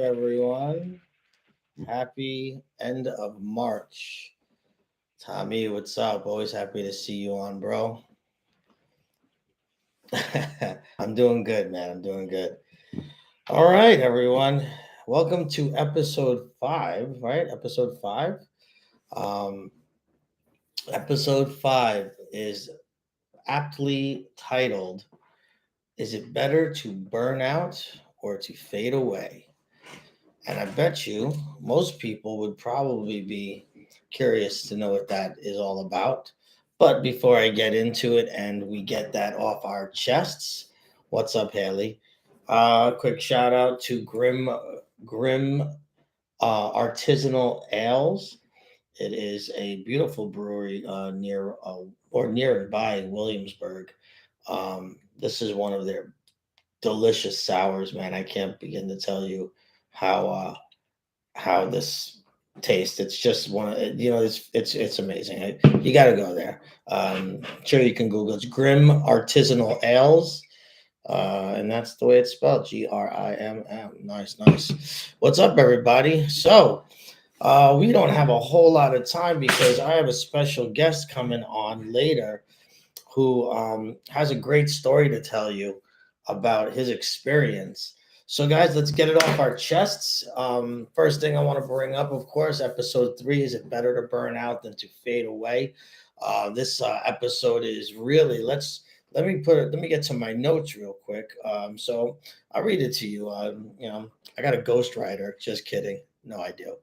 everyone? Happy end of March. Tommy, what's up? Always happy to see you on, bro. I'm doing good, man. I'm doing good. All right, everyone. Welcome to episode 5, right? Episode 5. Um, episode 5 is aptly titled, Is It Better to Burn Out or to Fade Away? And I bet you most people would probably be curious to know what that is all about. But before I get into it and we get that off our chests, what's up, Haley? Quick shout out to Grim Artisanal Ales. It is a beautiful brewery near and by Williamsburg. This is one of their delicious sours, man. I can't begin to tell you how how this tastes. It's just it's amazing. You got to go there. Sure, you can Google it. It's Grim Artisanal Ales. And that's the way it's spelled, Grimm. Nice, nice. What's up, everybody? So, we don't have a whole lot of time because I have a special guest coming on later who has a great story to tell you about his experience. So, guys, let's get it off our chests. First thing I want to bring up, of course, episode 3, is it better to burn out than to fade away? This episode is really, let me get to my notes real quick. So I'll read it to you. I got a ghostwriter. Just kidding. No, I do.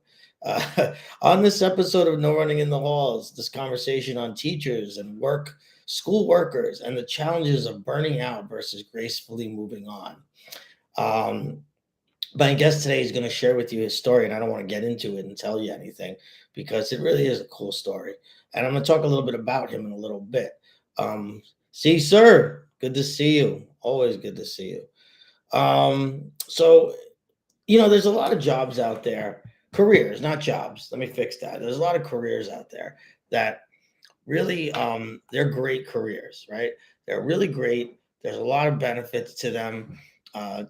On this episode of No Running in the Halls, this conversation on teachers and school workers, and the challenges of burning out versus gracefully moving on. Um, my guest today is going to share with you his story, and I don't want to get into it and tell you anything because it really is a cool story. And I'm going to talk a little bit about him in a little bit. See, sir, good to see you. Always good to see you. So, there's a lot of jobs out there, careers, not jobs. Let me fix that. There's a lot of careers out there that really they're great careers, right? They're really great. There's a lot of benefits to them.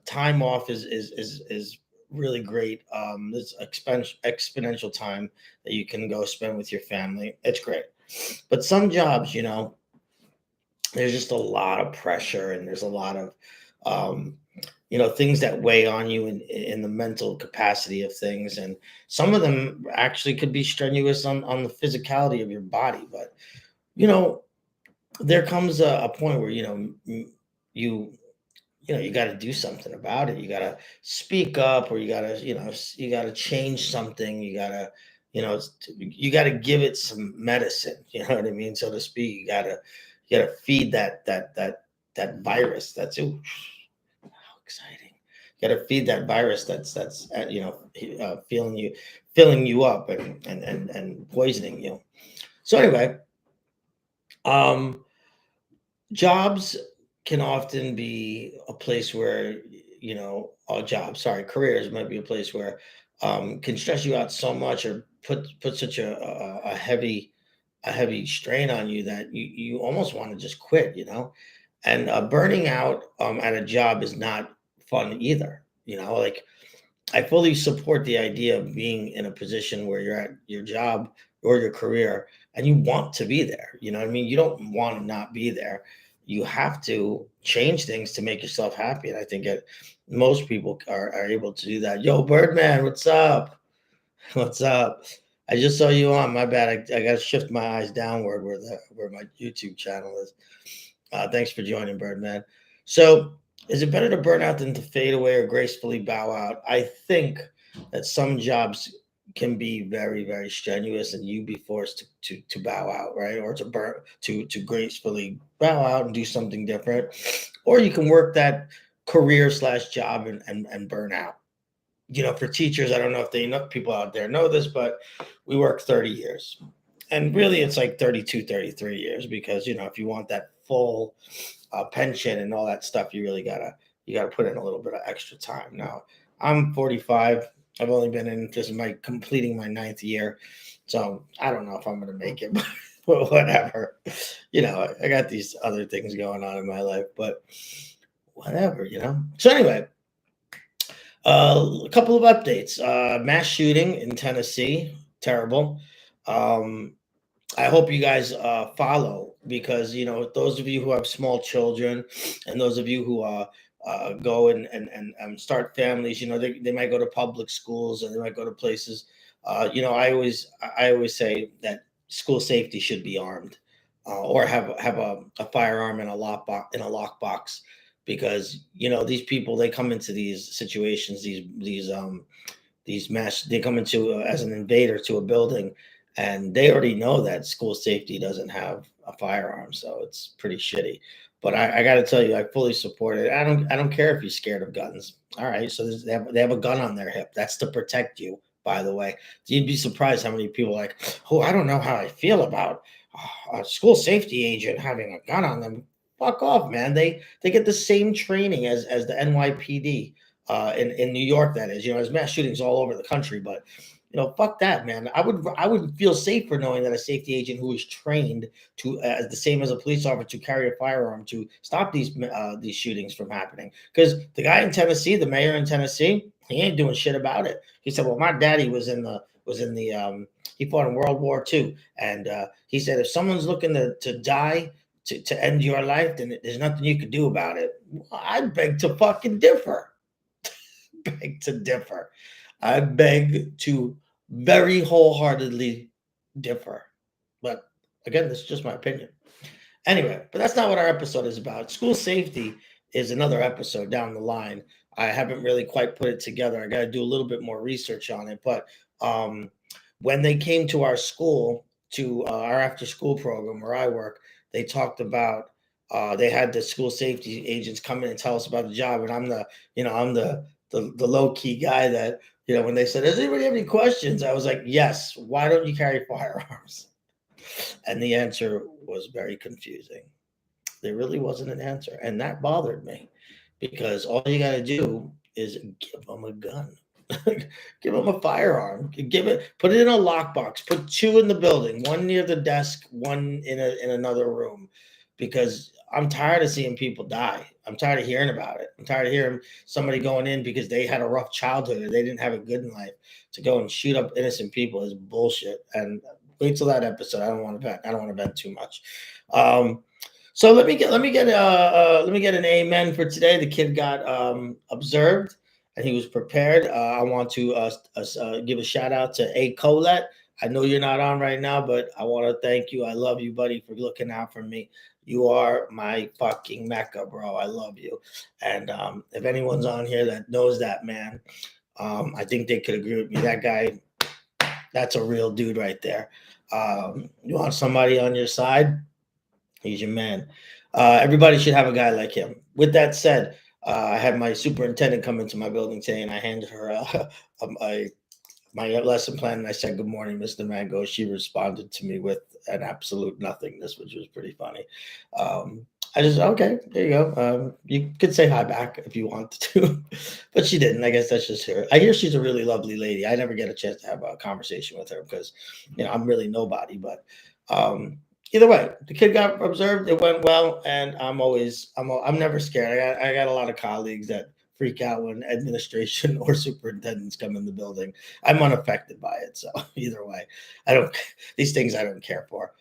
Time off is really great. There's exponential time that you can go spend with your family. It's great. But some jobs, there's just a lot of pressure, and there's a lot of um, things that weigh on you in the mental capacity of things, and some of them actually could be strenuous on the physicality of your body. But you know there comes a point where you you got to do something about it. You got to speak up, or you got to change something. You got to give it some medicine, you know what I mean, so to speak. You got to feed that virus. That's, ooh, how exciting. You got to feed that virus filling you up and poisoning you. So anyway, um jobs can often be a place where jobs, sorry, careers might be a place where can stress you out so much, or put such a heavy strain on you that you almost want to just quit, and burning out at a job is not fun either. Like, I fully support the idea of being in a position where you're at your job or your career and you want to be there. You know what I mean? You don't want to not be there. You have to change things to make yourself happy. And I think most people are able to do that. Yo, Birdman, what's up? What's up? I just saw you on. My bad. I got to shift my eyes downward where my YouTube channel is. Thanks for joining, Birdman. So, is it better to burn out than to fade away or gracefully bow out? I think that some jobs can be very, very strenuous, and you be forced to bow out, right? Or to gracefully bow out and do something different. Or you can work that career slash job and burn out. For teachers, I don't know if people out there know this, but we work 30 years. And really, it's like 32, 33 years, because, if you want that full pension and all that stuff, you gotta put in a little bit of extra time. Now, I'm 45. I've only been in this is my completing my 9th year, so I don't know if I'm gonna make it, but whatever. I got these other things going on in my life, but whatever. So anyway, A couple of updates. Mass shooting in Tennessee, terrible. Um, I hope you guys follow because those of you who have small children and those of you who go and start families, they might go to public schools and they might go to places. I always say that school safety should be armed or have a firearm in a lockbox because these people they come into these situations these mass they come into as an invader to a building and they already know that school safety doesn't have a firearm, so it's pretty shitty. But I got to tell you, I fully support it. I don't care if you're scared of guns. All right, so they have a gun on their hip. That's to protect you, by the way. You'd be surprised how many people are like, oh, I don't know how I feel about a school safety agent having a gun on them. Fuck off, man. They get the same training as the NYPD in New York. That is, there's mass shootings all over the country, but fuck that, man. I would feel safer knowing that a safety agent who is trained to the same as a police officer to carry a firearm to stop these shootings from happening. Because the guy in Tennessee, the mayor in Tennessee, he ain't doing shit about it. He said, "Well, my daddy was in the he fought in World War II, and he said if someone's looking to die." To end your life, then there's nothing you could do about it. Well, I beg to fucking differ. Beg to differ. I beg to very wholeheartedly differ. But again, this is just my opinion. Anyway, but that's not what our episode is about. School safety is another episode down the line. I haven't really quite put it together. I got to do a little bit more research on it. But um, when they came to our school, to our after school program where I work, they talked about they had the school safety agents come in and tell us about the job, and I'm the low key guy that when they said, "Does anybody have any questions?" I was like, "Yes. Why don't you carry firearms?" And the answer was very confusing. There really wasn't an answer. And that bothered me because all you got to do is give them a gun. Give them a firearm. Put it in a lockbox. Put two in the building, one near the desk, one in another room, because I'm tired of seeing people die. I'm tired of hearing about it. I'm tired of hearing somebody going in because they had a rough childhood or they didn't have it good in life to go and shoot up innocent people is bullshit. And wait till that episode. I don't want to vent. I don't want to vent too much. So let me get an amen for today. The kid got observed and he was prepared. I want to give a shout out to A Colette. I know you're not on right now, but I want to thank you. I love you, buddy, for looking out for me. You are my fucking mecca, bro. I love you. And if anyone's on here that knows that man, I think they could agree with me. That guy, that's a real dude right there. You want somebody on your side? He's your man. Everybody should have a guy like him. With that said, I had my superintendent come into my building today, and I handed her my lesson plan, and I said, "Good morning, Mr. Mango." She responded to me with an absolute nothingness, which was pretty funny. I just okay, there you go. You could say hi back if you wanted to, but she didn't. I guess that's just her. I hear she's a really lovely lady. I never get a chance to have a conversation with her because I'm really nobody. But um, either way, the kid got observed. It went well, and I'm never scared. I got a lot of colleagues that freak out when administration or superintendents come in the building. I'm unaffected by it. So either way, I don't these things I don't care for.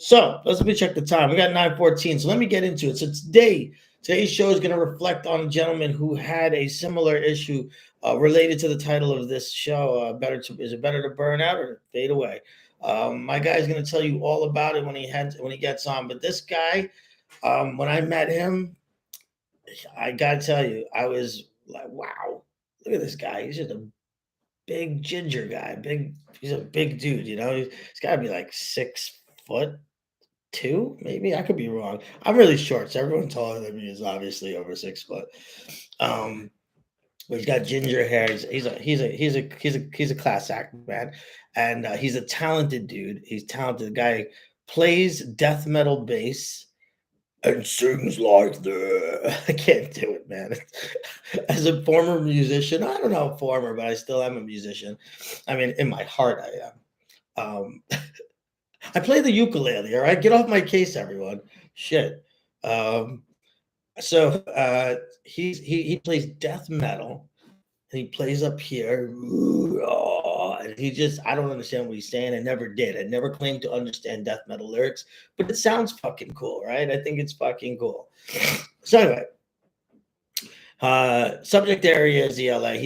So let me check the time. We got 9:14. So let me get into it. So today's show is going to reflect on a gentleman who had a similar issue related to the title of this show. Is it better to burn out or to fade away? My guy is going to tell you all about it when he gets on. But this guy, when I met him, I gotta tell you, I was like, wow, look at this guy. He's just a big ginger guy. He's a big dude, He's gotta be like 6'2", maybe. I could be wrong. I'm really short, so everyone taller than me is obviously over 6 foot. Um, but he's got ginger hair. He's a class act, man. And he's a talented dude. He's talented. The guy plays death metal bass and sings like that. I can't do it, man. As a former musician, I don't know former, but I still am a musician. I mean, in my heart, I am. I play the ukulele. All right, get off my case, everyone. Shit. So he plays death metal, and he plays up here. Ooh, oh, and I don't understand what he's saying. I never did. I never claimed to understand death metal lyrics, but it sounds fucking cool, right? I think it's fucking cool. So anyway, subject area is ELA.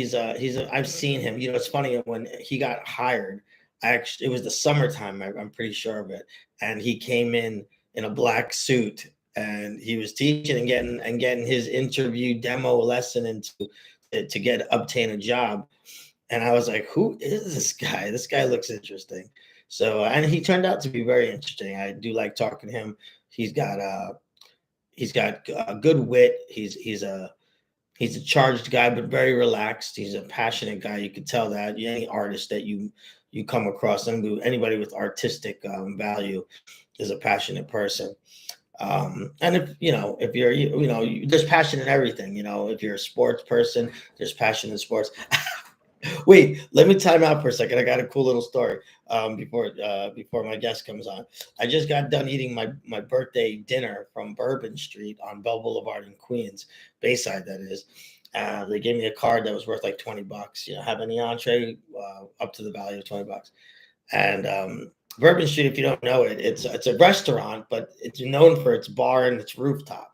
I've seen him. You know, it's funny when he got hired. It was the summertime. I'm pretty sure of it, and he came in a black suit, and he was teaching and getting his interview demo lesson into to get obtain a job. And I was like, who is this guy? This guy looks interesting. So, and he turned out to be very interesting. I do like talking to him. He's got a good wit. He's a charged guy, but very relaxed. He's a passionate guy. You could tell that. Any artist that you come across, anybody with artistic value is a passionate person. And if you're, there's passion in everything. You know, if you're a sports person, there's passion in sports. Wait, let me time out for a second. I got a cool little story before my guest comes on. I just got done eating my birthday dinner from Bourbon Street on Bell Boulevard in Queens, Bayside, that is. They gave me a card that was worth like $20. You know, have any entree up to the value of $20. And Bourbon Street, if you don't know it, it's a restaurant, but it's known for its bar and its rooftop.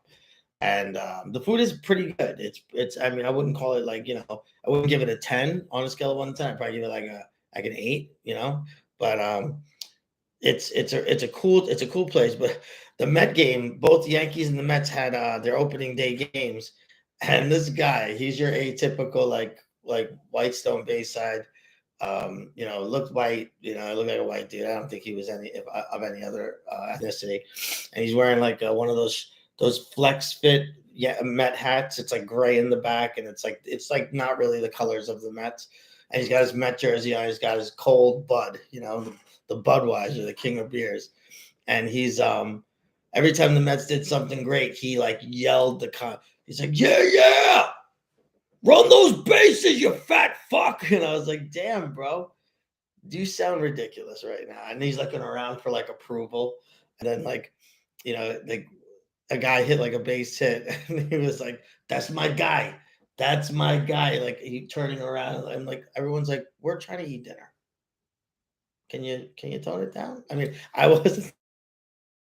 And the food is pretty good. It's. I mean, I wouldn't call it like, I wouldn't give it a 10 on a scale of 1 to 10. I'd probably give it like an 8. But it's a cool place. But the Met game, both the Yankees and the Mets had their opening day games, and this guy, he's your atypical like Whitestone Bayside. Looked white. Looked like a white dude. I don't think he was of any other ethnicity, and he's wearing like one of those flex fit Met hats. It's like gray in the back, and it's like not really the colors of the Mets. And he's got his Met jersey on. He's got his cold Bud, the Budweiser, the king of beers. And he's every time the Mets did something great, he like yelled he's like, yeah, yeah, run those bases, you fat fuck. And I was like, damn, bro, you sound ridiculous right now. And he's looking around for like approval. And then like a guy hit like a base hit, and he was like, "That's my guy. That's my guy." Like he turning around, and like everyone's like, "We're trying to eat dinner. Can you tone it down?" I mean, I wasn't.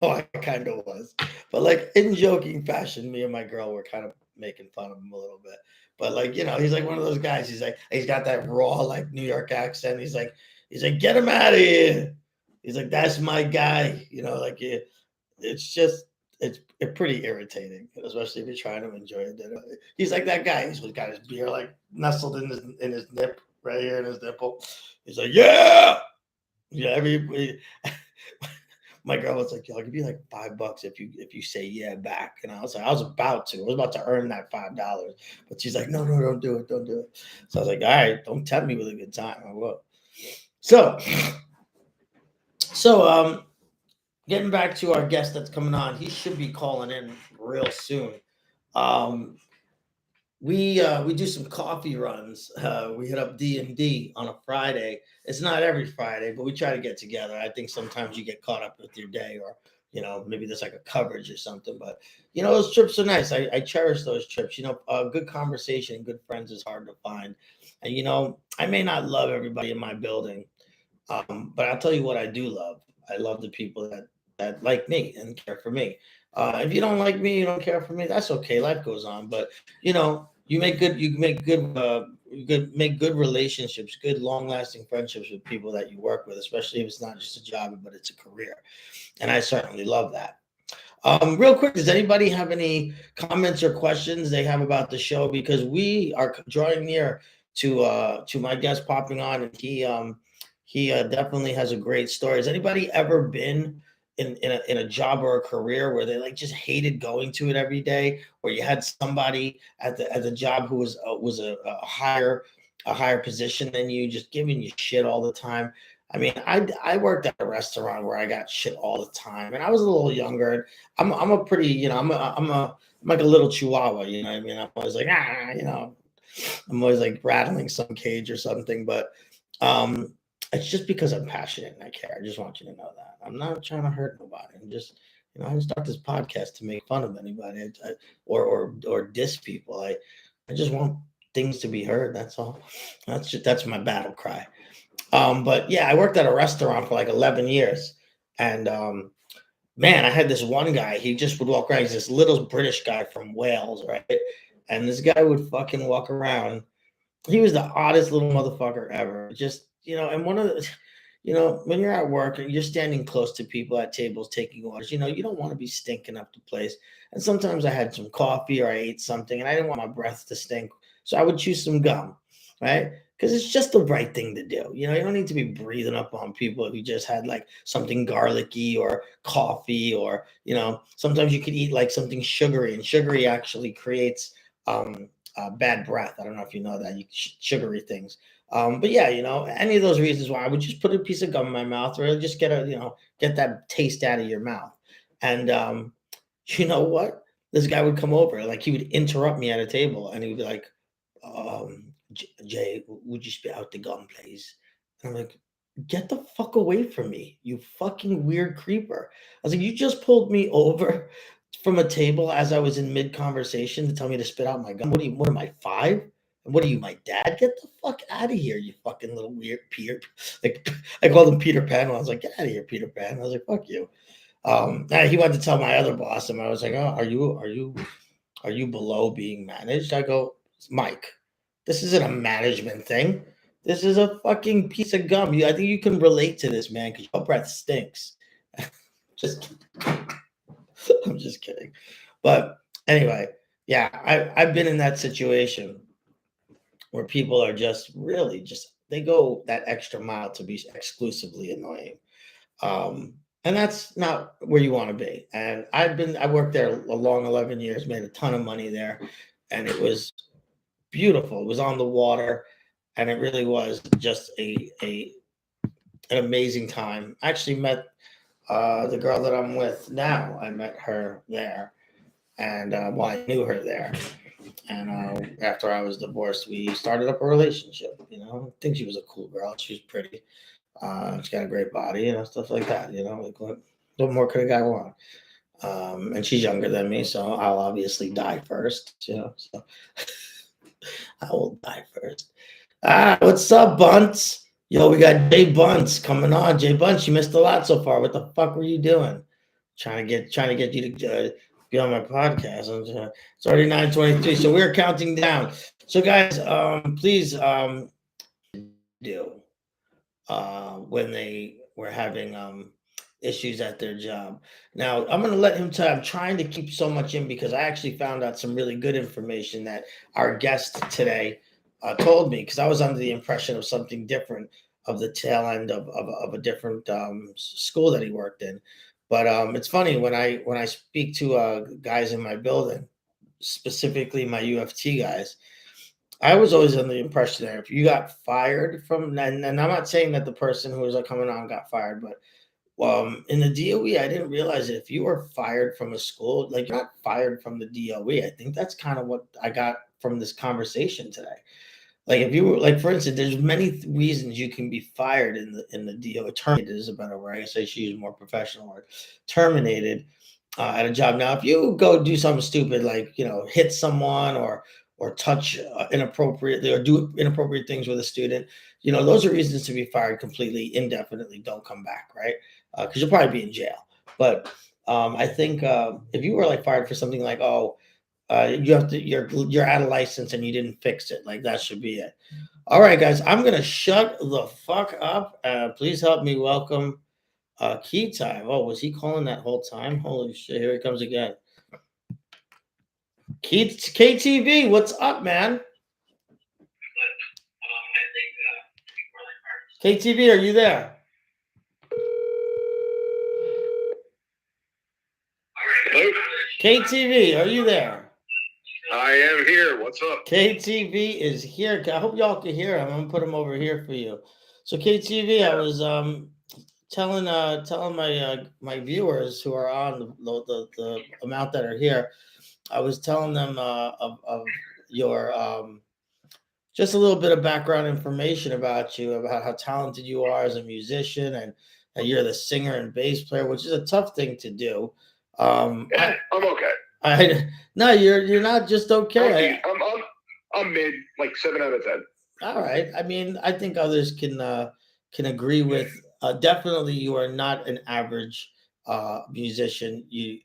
Oh, I kind of was, but like in joking fashion, me and my girl were kind of making fun of him a little bit. But like he's like one of those guys. He's got that raw like New York accent. He's like, "Get him out of here." He's like, "That's my guy." It's just it's pretty irritating, especially if you're trying to enjoy it. He's like that guy. He's got his beer like nestled in his nip right here in his nipple. He's like, yeah, yeah. My girl was like, "Yo, I'll give you like $5 if you say yeah back." And I was like, I was about to earn that $5, but she's like, "No, no, don't do it, don't do it." So I was like, "All right, don't tempt me with a good time. I will." So, so getting back to our guest that's coming on, he should be calling in real soon. Um, we do some coffee runs. We hit up D&D on a Friday. It's not every Friday, but we try to get together. I think sometimes you get caught up with your day, or maybe there's like a coverage or something. But those trips are nice. I cherish those trips. Good conversation and good friends is hard to find. And I may not love everybody in my building, but I'll tell you what I do love. I love the people that like me and care for me. If you don't like me, you don't care for me. That's okay. Life goes on. But make good relationships, good long lasting friendships with people that you work with, especially if it's not just a job, but it's a career. And I certainly love that. Real quick, does anybody have any comments or questions they have about the show? Because we are drawing near to my guest popping on, and he definitely has a great story. Has anybody ever been in a job or a career where they like just hated going to it every day, or you had somebody at the job who was a higher position than you, just giving you shit all the time? I mean, I worked at a restaurant where I got shit all the time, and I was a little younger. I'm a pretty, I'm like a little chihuahua, what I mean? I'm always like, I'm always like rattling some cage or something, but it's just because I'm passionate and I care. I just want you to know that. I'm not trying to hurt nobody. I'm just, I didn't start this podcast to make fun of anybody or diss people. I just want things to be heard. That's all. That's my battle cry. But yeah, I worked at a restaurant for like 11 years, and man, I had this one guy. He just would walk around. He's this little British guy from Wales, right? And this guy would fucking walk around. He was the oddest little motherfucker ever. Just, and one of the, when you're at work and you're standing close to people at tables taking orders, you don't want to be stinking up the place. And sometimes I had some coffee or I ate something and I didn't want my breath to stink. So I would chew some gum, right? Because it's just the right thing to do. You don't need to be breathing up on people if you just had like something garlicky or coffee, or, sometimes you could eat like something sugary, and sugary actually creates bad breath. I don't know if you know that, sugary things. But yeah, any of those reasons why I would just put a piece of gum in my mouth, or just get that taste out of your mouth. And you know what? This guy would come over, like he would interrupt me at a table, and he would be like, Jay, would you spit out the gum, please? And I'm like, get the fuck away from me, you fucking weird creeper. I was like, you just pulled me over from a table as I was in mid conversation to tell me to spit out my gum. What am I, 5? And what are you, my dad? Get the fuck out of here, you fucking little weird Peter. Like, I called him Peter Pan. I was like, get out of here, Peter Pan. I was like, fuck you. He wanted to tell my other boss, and I was like, oh, are you below being managed? I go, Mike, this isn't a management thing. This is a fucking piece of gum. I think you can relate to this, man, because your breath stinks. Just I'm just kidding. But anyway, yeah, I've been in that situation where people are just really they go that extra mile to be exclusively annoying. And that's not where you want to be. And I worked there a long 11 years, made a ton of money there, and it was beautiful. It was on the water, and it really was just an amazing time. I actually met the girl that I'm with now. I met her there, and I knew her there. And after I was divorced, we started up a relationship. I think she was a cool girl. She was pretty. She got a great body, stuff like that. Like what more could a guy want? And she's younger than me, so I'll obviously die first. So I will die first. What's up, Bunts? Yo, we got Jay Bunts coming on. Jay Bunts, you missed a lot so far. What the fuck were you doing? Trying to get you to be on my podcast. It's already 9:23, so we're counting down. So, guys, please do when they were having issues at their job. Now, I'm going to let him tell. I'm trying to keep so much in because I actually found out some really good information that our guest today told me, because I was under the impression of something different, of the tail end of a different school that he worked in. But it's funny when I speak to guys in my building, specifically my UFT guys. I was always under the impression that if you got fired from, and I'm not saying that the person who was coming on got fired, but in the DOE, I didn't realize that if you were fired from a school, like, you're not fired from the DOE. I think that's kind of what I got from this conversation today. Like, if you were, like, for instance, there's many reasons you can be fired in the DOE. Terminated is a better word. I guess I should use a more professional word. Terminated at a job. Now, if you go do something stupid, like, hit someone or touch inappropriately, or do inappropriate things with a student, those are reasons to be fired completely, indefinitely. Don't come back, right? Because you'll probably be in jail. But I think if you were like fired for something like, you're out of license and you didn't fix it, like, that should be it. All right, guys, I'm gonna shut the fuck up. Please help me welcome Kayteevee. Oh, was he calling that whole time? Holy shit, here he comes again. Kayteevee, what's up, man? Kayteevee, are you there? Hello? Kayteevee, are you there? I am here. What's up? Kayteevee is here. I hope y'all can hear him. I'm gonna put him over here for you. So Kayteevee, I was telling my viewers who are on the amount that are here, I was telling them of your just a little bit of background information about you, about how talented you are as a musician, and you're the singer and bass player, which is a tough thing to do. I'm okay. No, you're not just okay. I'm mid, like 7 out of 10. All right. I mean, I think others can agree with. Definitely, you are not an average musician. You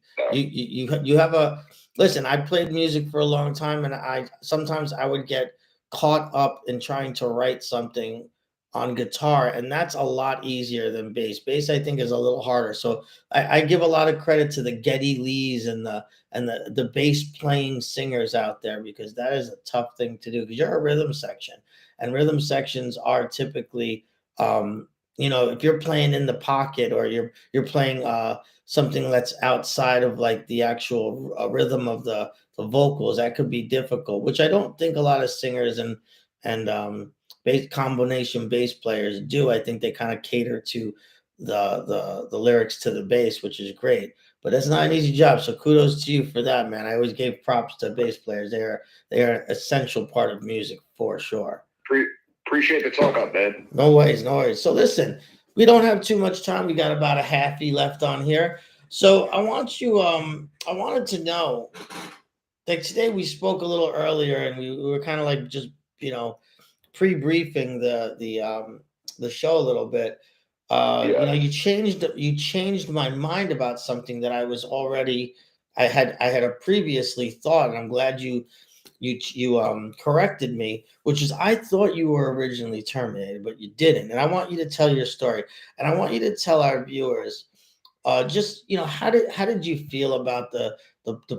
have a listen. I played music for a long time, and I sometimes I would get caught up in trying to write something on guitar, and that's a lot easier than bass. Bass, I think, is a little harder. So I give a lot of credit to the Geddy Lees and the bass playing singers out there, because that is a tough thing to do, because you're a rhythm section, and rhythm sections are typically if you're playing in the pocket, or you're playing something that's outside of like the actual rhythm of the vocals, that could be difficult, which I don't think a lot of singers and bass combination bass players do. I think they kind of cater to the lyrics to the bass, which is great, but it's not an easy job. So kudos to you for that, man. I always gave props to bass players. They are an essential part of music for sure. Appreciate the talk up, man. No worries, no worries. So listen, we don't have too much time. We got about a halfie left on here. So I wanted to know, like today we spoke a little earlier, and we were kind of like just, you know, pre-briefing the show a little bit. Yeah. You changed my mind about something that I had a previously thought, and I'm glad you corrected me, which is, I thought you were originally terminated, but you didn't. And I want you to tell your story, and I want you to tell our viewers, just, how did you feel about the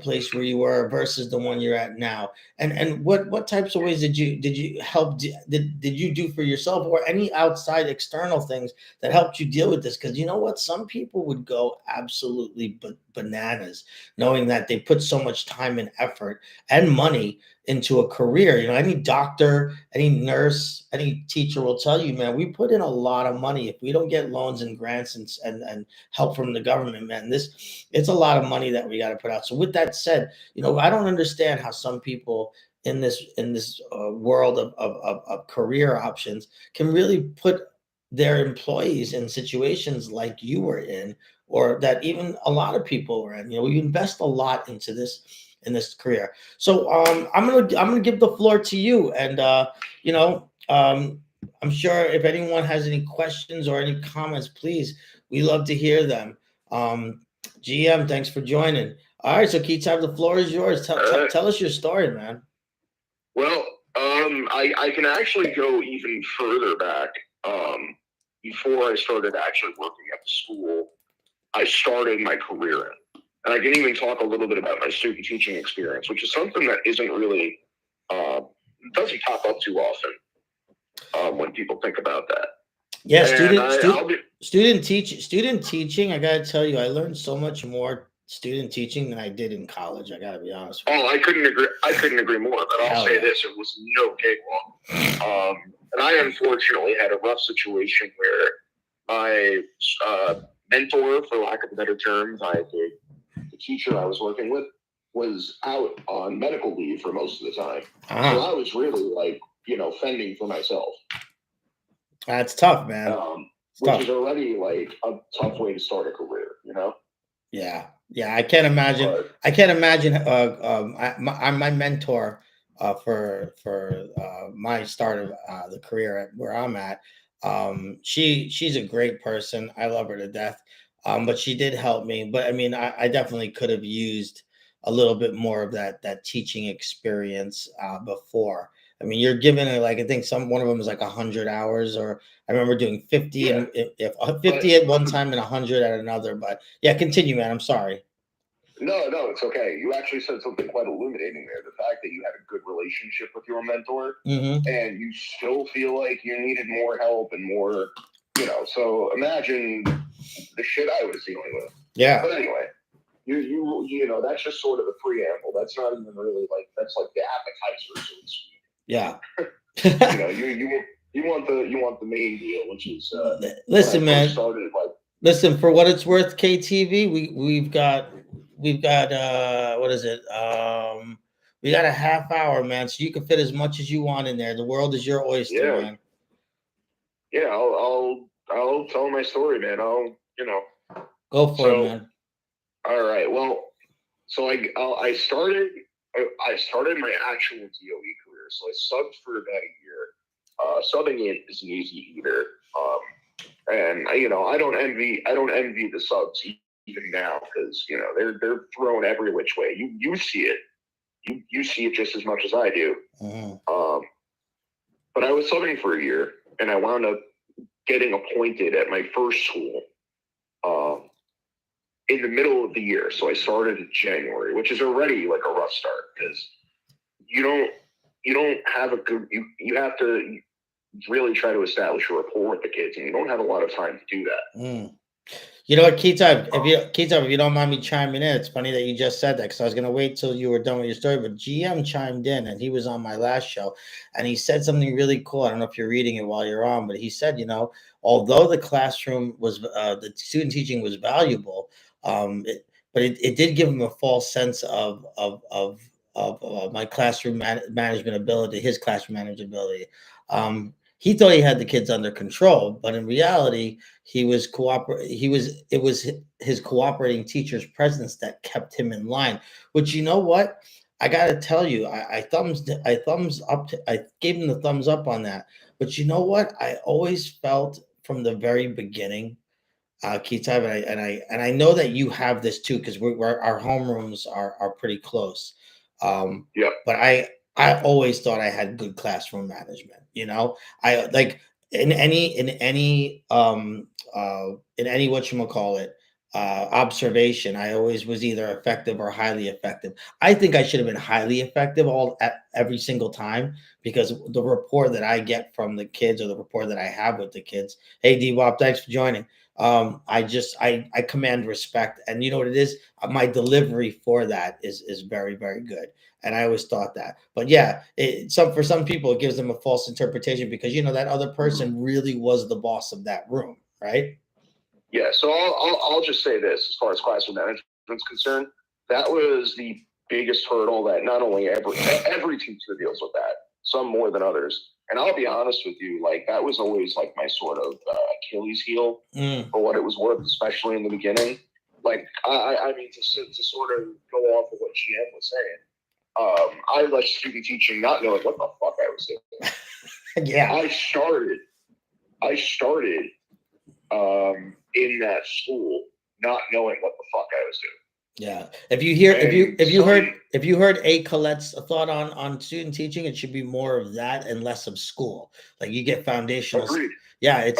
place where you were versus the one you're at now, and what types of ways did you help, did you do for yourself, or any outside external things that helped you deal with this? Because you know what, some people would go absolutely bananas, knowing that they put so much time and effort and money into a career. Any doctor, any nurse, any teacher will tell you, man, we put in a lot of money. If we don't get loans and grants and help from the government, man, it's a lot of money that we got to put out. So with that said, I don't understand how some people in this world of career options can really put their employees in situations like you were in, or that even a lot of people were in. We invest a lot into this career. So I'm gonna give the floor to you, and I'm sure if anyone has any questions or any comments, please, we love to hear them. GM, thanks for joining. All right, so Kayteevee, the floor is yours. Tell us your story, man. Well, I can actually go even further back. Before I started actually working at the school I started my career in. And I can even talk a little bit about my student teaching experience, which is something that isn't really, doesn't pop up too often when people think about that. Yeah, student teaching. I gotta tell you, I learned so much more student teaching than I did in college. I gotta be honest with you. Oh, I couldn't agree more. But I'll say this: it was no cakewalk. And I unfortunately had a rough situation where my mentor, for lack of a better term, the teacher I was working with, was out on medical leave for most of the time. So I was really fending for myself. That's tough, man. Which is already like a tough way to start a career, Yeah, I can't imagine. I can't imagine. My mentor for my start of the career at where I'm at. She's a great person. I love her to death. But she did help me. But I mean, I definitely could have used a little bit more of that teaching experience before. I mean, you're given it, like, I think one of them is like 100 hours, or I remember doing 50 and if 50 at one time and 100 at another. But yeah, continue, man. I'm sorry. No, it's okay. You actually said something quite illuminating there. The fact that you had a good relationship with your mentor, and you still feel like you needed more help and more, so imagine the shit I was dealing with. Yeah. But anyway, you that's just sort of the preamble. That's not even really that's like the appetizer, so to speak. Yeah. You want the main deal, which is listen, man. Listen, for what it's worth, Kayteevee, we've got what is it? We got a half hour, man, so you can fit as much as you want in there. The world is your oyster, man. Yeah, I'll tell my story, man. Go for it, man. All right. Well, so I started I started my actual DOE career, so I subbed for about a year. Subbing it is easy either, and I don't envy the subs even now because they're thrown every which way. You see it, you see it just as much as I do. But I was subbing for a year, and I wound up getting appointed at my first school in the middle of the year. So I started in January, which is already like a rough start because you don't have a good you have to really try to establish a rapport with the kids, and you don't have a lot of time to do that. You know what, Kayteevee, if you don't mind me chiming in, it's funny that you just said that because I was going to wait till you were done with your story, but GM chimed in and he was on my last show and he said something really cool. I don't know if you're reading it while you're on, but he said, although the classroom was, the student teaching was valuable, but it did give him a false sense of my classroom management ability, his classroom management ability. He thought he had the kids under control, but in reality, it was his cooperating teacher's presence that kept him in line. Which, you know what, I got to tell you, I gave him the thumbs up on that. But you know what, I always felt from the very beginning, Kayteevee, and I know that you have this too because our homerooms are pretty close. Yeah. But I always thought I had good classroom management. I like in any whatchamacallit, observation, I always was either effective or highly effective. I think I should have been highly effective every single time because the rapport that I get from the kids or the rapport that I have with the kids. Hey, D-Wop, thanks for joining. I command respect, and you know what it is. My delivery for that is very, very good, and I always thought that. But yeah, for some people it gives them a false interpretation because that other person really was the boss of that room, right? Yeah. So I'll just say this as far as classroom management's concerned, that was the biggest hurdle that not only every teacher deals with that, some more than others. And I'll be honest with you, like that was always like my sort of Achilles heel for what it was worth, especially in the beginning. Like I mean to sort of go off of what GM was saying. I left student teaching not knowing what the fuck I was doing. Yeah. I started in that school not knowing what the fuck I was doing. Yeah. If you heard A. Colette's thought on student teaching, it should be more of that and less of school. Like you get foundational. Agreed. Yeah,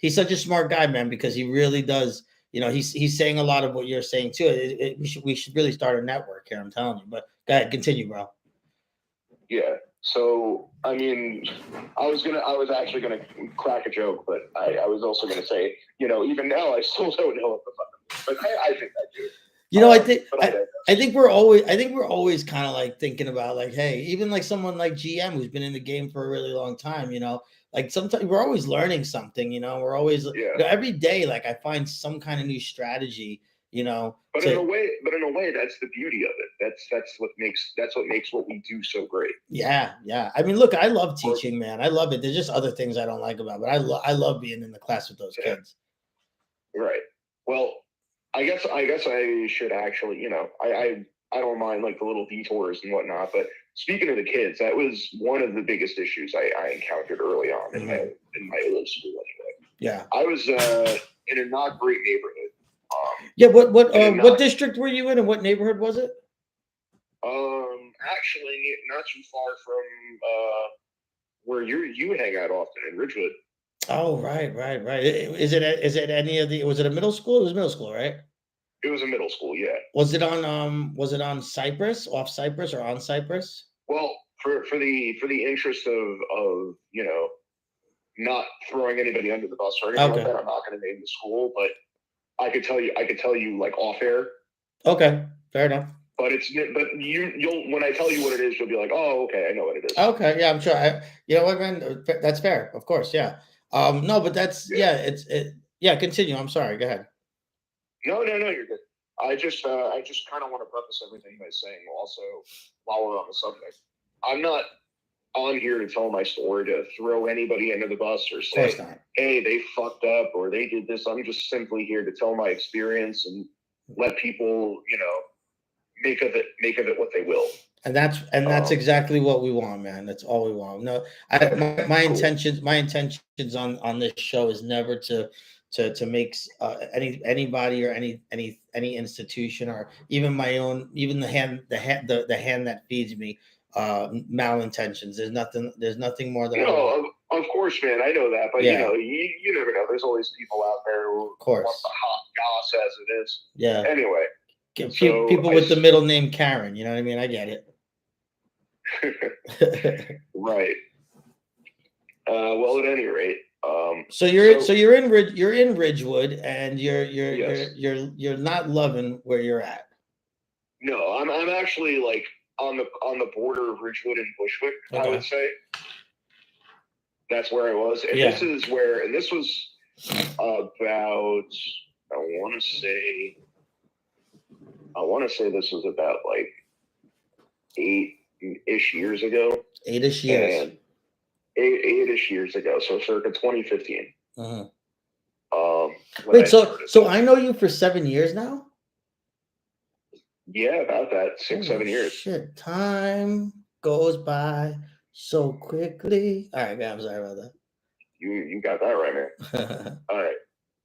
he's such a smart guy, man, because he really does. He's saying a lot of what you're saying too. We should really start a network here. I'm telling you. But go ahead, continue, bro. Yeah. So I mean, I was actually gonna crack a joke, but I was also gonna say, even now I still don't know what the fuck, but I think I do. I think we're always kind of like thinking about like, hey, even like someone like GM who's been in the game for a really long time, like sometimes we're always learning something, we're always every day, like I find some kind of new strategy, But in a way, that's the beauty of it. That's what makes what we do so great. Yeah. I mean, look, I love teaching, man. I love it. There's just other things I don't like about it, but I love being in the class with those kids. Right. Well, I guess I should actually, I don't mind like the little detours and whatnot, but speaking of the kids, that was one of the biggest issues I encountered early on in my little school anyway. Yeah. I was in a not great neighborhood. What district were you in and what neighborhood was it? Actually not too far from where you hang out often in Ridgewood. Oh, right. Is it any of the? Was it a middle school? It was middle school, right? It was a middle school, yeah. Was it on Cypress, off Cypress, or on Cypress? Well, for the interest of not throwing anybody under the bus or anything like that, I'm not going to name the school, but I could tell you like off air. Okay, fair enough. But you'll when I tell you what it is, you'll be like, oh, okay, I know what it is. Okay, yeah, I'm sure. You know what, man? That's fair, of course, yeah. No, but that's continue. I'm sorry. Go ahead. No, you're good. I just kind of want to preface everything by saying also while we're on the subject, I'm not on here to tell my story to throw anybody under the bus or say, hey, they fucked up or they did this. I'm just simply here to tell my experience and let people, make of it what they will. And that's exactly what we want, man. That's all we want. No, my intentions on this show is never to make anybody or any institution or even my own, even the hand that feeds me, malintentions. There's nothing more that of course, man. I know that, but Yeah. you never know. There's always people out there who Of course. want the hot goss as it is. Yeah. Anyway, people with the middle name Karen. You know what I mean? I get it. Right. Well, at any rate, so you're in Ridgewood, and you're not loving where you're at. No, I'm actually like on the border of Ridgewood and Bushwick. Okay. I would say that's where I was, and this was about I want to say this was about like 8-ish years ago. 8-ish years. And 8-ish years ago, so circa 2015. Wait, so I know you for 7 years now? Yeah, about that. 6-7 years. Shit, time goes by so quickly. All right, I'm sorry about that. You got that right, man. All right,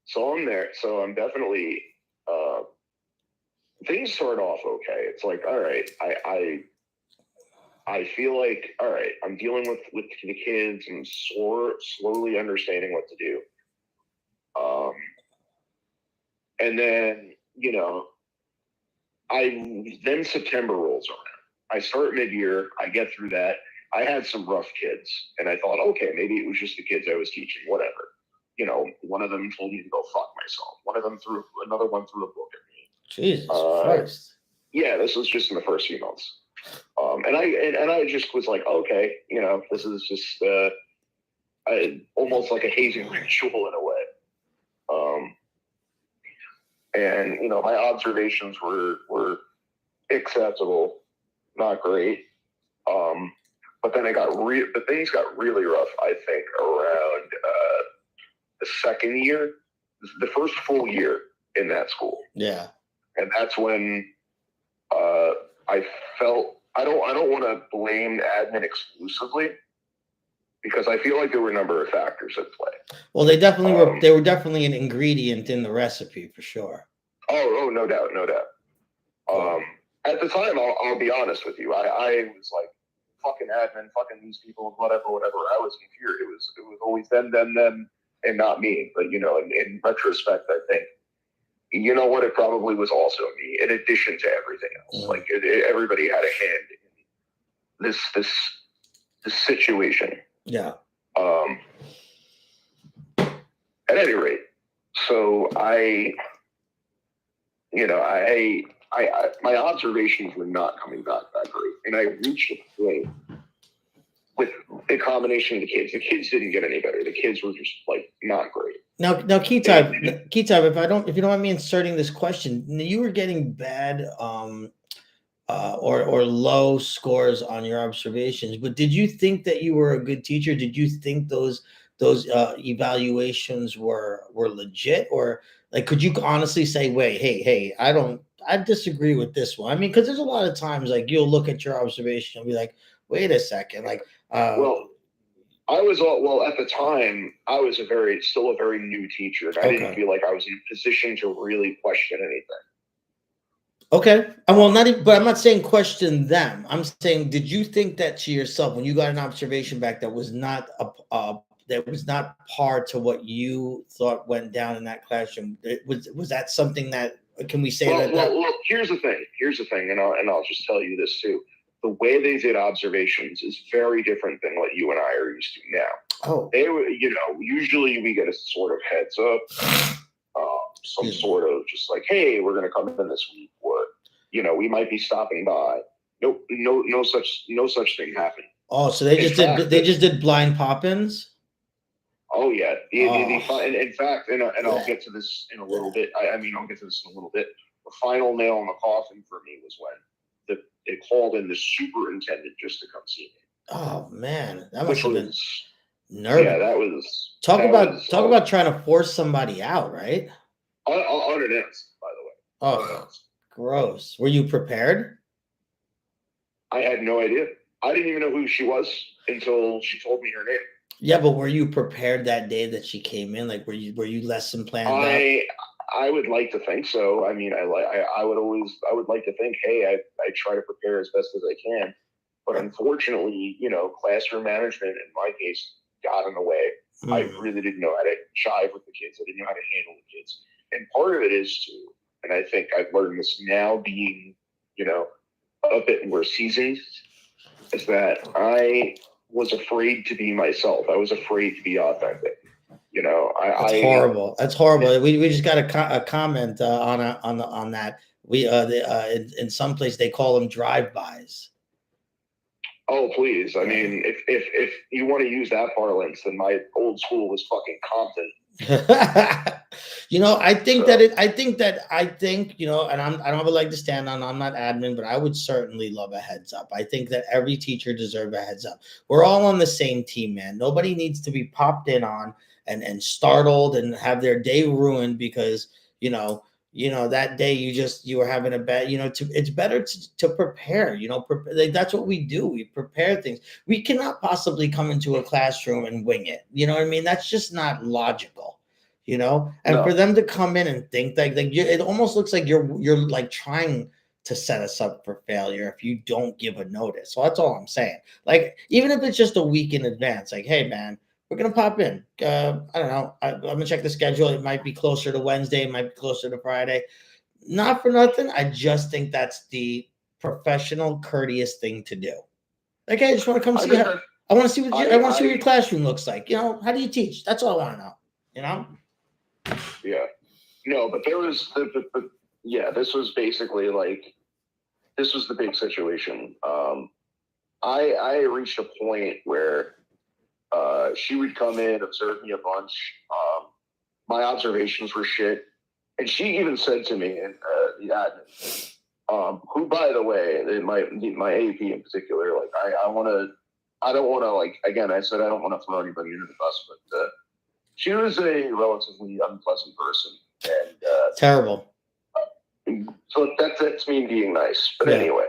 so I'm there. So I'm definitely things start off okay. It's like, all right, I feel like, all right, I'm dealing with the kids and slowly understanding what to do. And then, then September rolls around. I start mid-year. I get through that. I had some rough kids, and I thought, okay, maybe it was just the kids I was teaching, whatever. One of them told me to go fuck myself. Another one threw a book at me. Jesus Christ. Yeah, this was just in the first few months. And I just was like, okay, this is just almost like a hazing ritual in a way. And my observations were acceptable, not great. But then things got really rough, I think, around the second year, the first full year in that school. Yeah. And that's when I felt, I don't want to blame admin exclusively, because I feel like there were a number of factors at play. Well, they definitely were. They were definitely an ingredient in the recipe for sure. Oh, no doubt. At the time, I'll be honest with you, I was like, fucking admin, fucking these people, whatever. I was in fear. It was always them, and not me. But in retrospect, I think, what, it probably was also me, in addition to everything else. Like everybody had a hand in this situation. Yeah. At any rate, so my observations were not coming back that great, and I reached a point with a combination of the kids. The kids didn't get any better. The kids were just like not great. Now, Kayteevee, if you don't mind me inserting this question, you were getting bad or low scores on your observations, but did you think that you were a good teacher? Did you think those evaluations were legit, or like, could you honestly say, wait, hey, I disagree with this one? I mean, because there's a lot of times like you'll look at your observation and be like, wait a second, like well, at the time I was still a very new teacher, and I didn't feel like I was in a position to really question anything. Okay. Well, but I'm not saying question them. I'm saying, did you think that to yourself when you got an observation back that was not par to what you thought went down in that classroom? Was that something that, can we say that? Well, here's the thing, and I'll just tell you this too. The way they did observations is very different than what you and I are used to now. Oh. They were, usually we get a sort of heads up. Some sort of just like, hey, we're going to come in this week, or we might be stopping by. Nope, no such thing happened. Oh, so they just did blind pop-ins. Oh yeah, in fact, and I'll get to this in a little bit. I'll get to this in a little bit. The final nail in the coffin for me was when they called in the superintendent just to come see me. Oh man, that must have been nervous. Yeah, that was talk about trying to force somebody out, right? Unannounced, by the way. Oh, gross. Were you prepared? I had no idea. I didn't even know who she was until she told me her name. Yeah, but were you prepared that day that she came in? Like, were you lesson planned out? I would like to think so. I mean, I would like to think, hey, I try to prepare as best as I can, but unfortunately, classroom management in my case got in the way. I really didn't know how to jive with the kids. I didn't know how to handle the kids, and part of it is too. And I think I've learned this now, being a bit more seasoned, is that I was afraid to be myself. I was afraid to be authentic. That's horrible. That's horrible. We just got a comment on that. We in some place they call them drive-bys. Oh please! I mean, if you want to use that parlance, then my old school was fucking Compton. I think and I don't have a leg to stand on. I'm not admin, but I would certainly love a heads up. I think that every teacher deserves a heads up. We're all on the same team, man. Nobody needs to be popped in on and startled and have their day ruined because that day you were having a bad. It's better to prepare. Like, that's what we do. We prepare things. We cannot possibly come into a classroom and wing it. You know what I mean? That's just not logical. And for them to come in and think it almost looks like you're like trying to set us up for failure if you don't give a notice. So that's all I'm saying. Like, even if it's just a week in advance, like, hey man, we're gonna pop in. I don't know. I'm gonna check the schedule. It might be closer to Wednesday. It might be closer to Friday. Not for nothing. I just think that's the professional, courteous thing to do. Like, hey, I just want to come see how. I want to see I want to see what your classroom looks like. How do you teach? That's all I want to know. Yeah. No, but there was this was basically this was the big situation. I reached a point where she would come in, observe me a bunch. My observations were shit. And she even said to me, and the admin, who, by the way, my AP in particular, like, I don't want to, again, I said I don't want to throw anybody under the bus, but she was a relatively unpleasant person. And terrible. So that's me being nice. But anyway.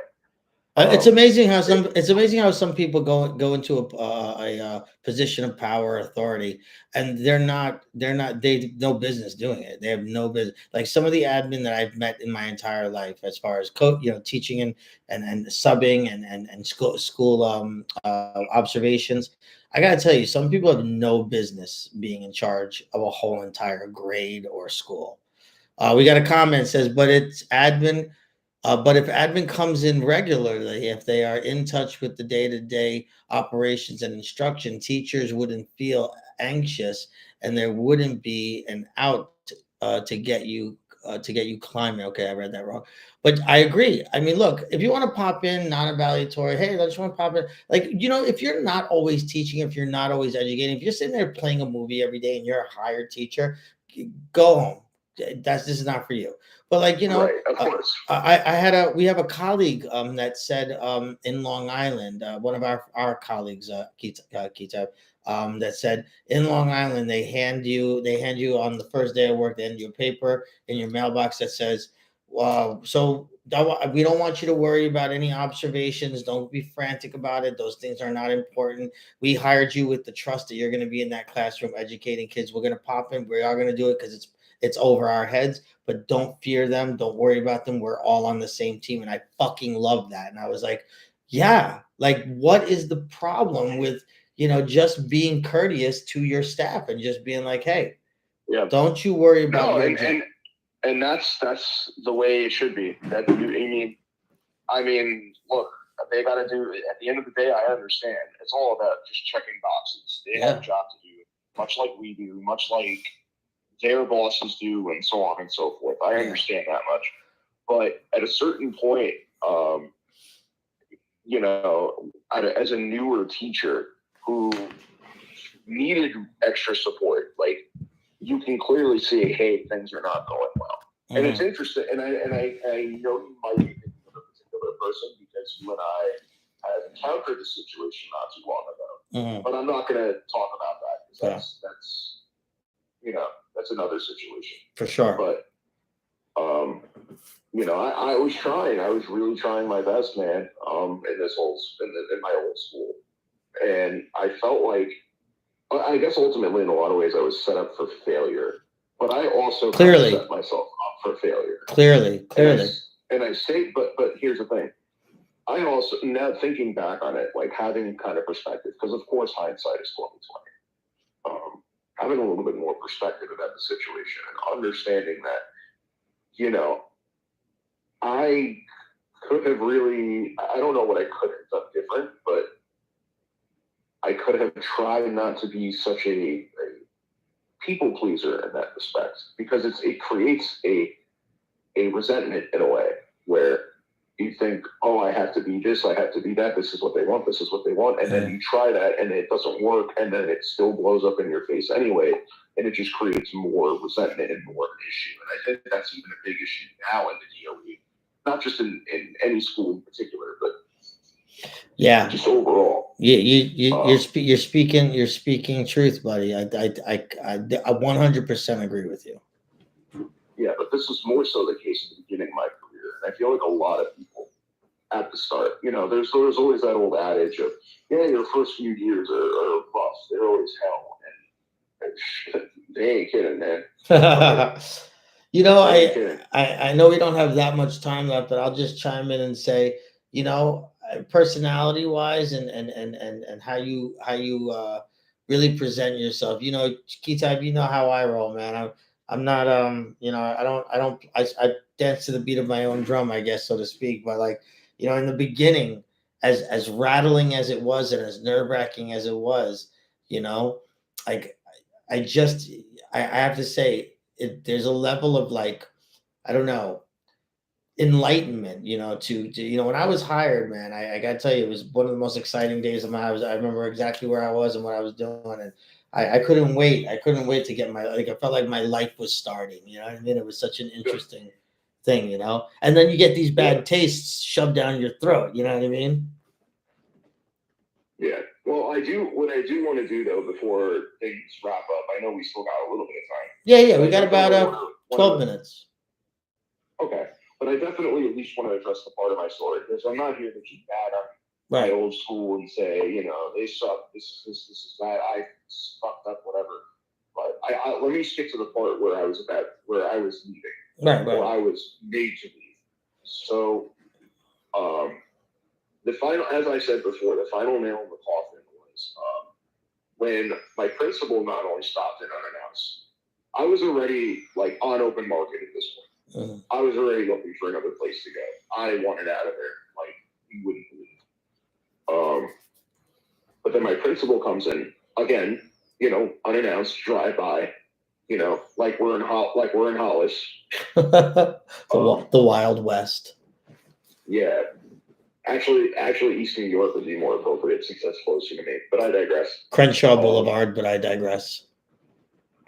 It's amazing how some people go into a position of power, authority, and they have no business doing it. They have no business. Like, some of the admin that I've met in my entire life, as far as teaching and subbing and school observations. I gotta tell you, some people have no business being in charge of a whole entire grade or school. We got a comment that says, but it's admin. But if admin comes in regularly, if they are in touch with the day-to-day operations and instruction, teachers wouldn't feel anxious, and there wouldn't be an out to get you climbing. Okay, I read that wrong, but I agree. I mean, look, if you want to pop in, non-evaluatory, hey, I just want to pop in. Like, if you're not always teaching, if you're not always educating, if you're sitting there playing a movie every day and you're a hired teacher, go home. This is not for you. But, like, right, of course. We have a colleague that said in Long Island, one of our colleagues, Kayteevee, that said in Long Island they hand you on the first day of work, they hand you a paper in your mailbox that says, so we don't want you to worry about any observations. Don't be frantic about it. Those things are not important. We hired you with the trust that you're going to be in that classroom educating kids. We're going to pop in. We are going to do it because it's over our heads, but don't fear them. Don't worry about them. We're all on the same team. And I fucking love that. And I was like, yeah, like, what is the problem with, just being courteous to your staff and just being like, hey, don't you worry about your job. And that's the way it should be. I mean, look, they got to do it. At the end of the day, I understand. It's all about just checking boxes. They have a job to do, much like we do, much like their bosses do, and so on and so forth. I understand that much. But at a certain point, as a newer teacher who needed extra support, like, you can clearly see, hey, things are not going well. Mm-hmm. And it's interesting, and I know you might be thinking of a particular person because you and I have encountered a situation not too long ago. Mm-hmm. But I'm not going to talk about that because that's another situation. For sure. But I was trying. I was really trying my best, man. In my old school, and I felt like, I guess ultimately in a lot of ways I was set up for failure, but I also kind of Clearly, set myself up for failure. clearly. And I say, but here's the thing. I also, now thinking back on it, like having kind of perspective, because of course hindsight is 2020. Having a little bit more perspective about the situation and understanding that, you know, I could have really, I don't know what I could have done different, but I could have tried not to be such a people pleaser in that respect, because it creates a resentment in a way where you think, oh, I have to be this, I have to be that, this is what they want, this is what they want, and then you try that and it doesn't work, and then it still blows up in your face anyway, and it just creates more resentment and more of an issue. And I think that's even a big issue now in the DOE, not just in any school in particular, but Yeah, just overall. You're speaking truth, buddy. I 100% agree with you. Yeah, but this was more so the case at the beginning of my career, and I feel like a lot of people at the start, there's always that old adage of, yeah, your first few years are rough, they're always hell, and they ain't kidding, man. I know we don't have that much time left, but I'll just chime in and say, personality wise, and how you really present yourself. Kayteevee, you know how I roll, man. I'm not I dance to the beat of my own drum, I guess, so to speak. But like, in the beginning, as rattling as it was and as nerve-wracking as it was, like I just I have to say there's a level of, like, I don't know, enlightenment, to when I was hired, man. I gotta tell you, it was one of the most exciting days of my life. I remember exactly where I was and what I was doing, and I couldn't wait. I couldn't wait to get I felt like my life was starting. You know what I mean? It was such an interesting thing, and then you get these bad tastes shoved down your throat. You know what I mean? Yeah. Well, what I do want to do though before things wrap up, I know we still got a little bit of time. Yeah, we got about 12 minutes. Okay, but I definitely at least want to address the part of my story, because I'm not here to keep bad on my old school and say, they suck, this is that, I fucked up, whatever. But let me stick to the part where I was leaving, right. Or I was made to leave. So, the final, as I said before, the final nail in the coffin was when my principal not only stopped it unannounced. I was already like on open market at this point. I was already looking for another place to go. I wanted out of there, like you wouldn't believe. But then my principal comes in again, unannounced, drive by, like we're in Hollis. The Wild West. Yeah. Actually, East New York would be more appropriate since that's closer to me. But I digress. Crenshaw Boulevard, but I digress.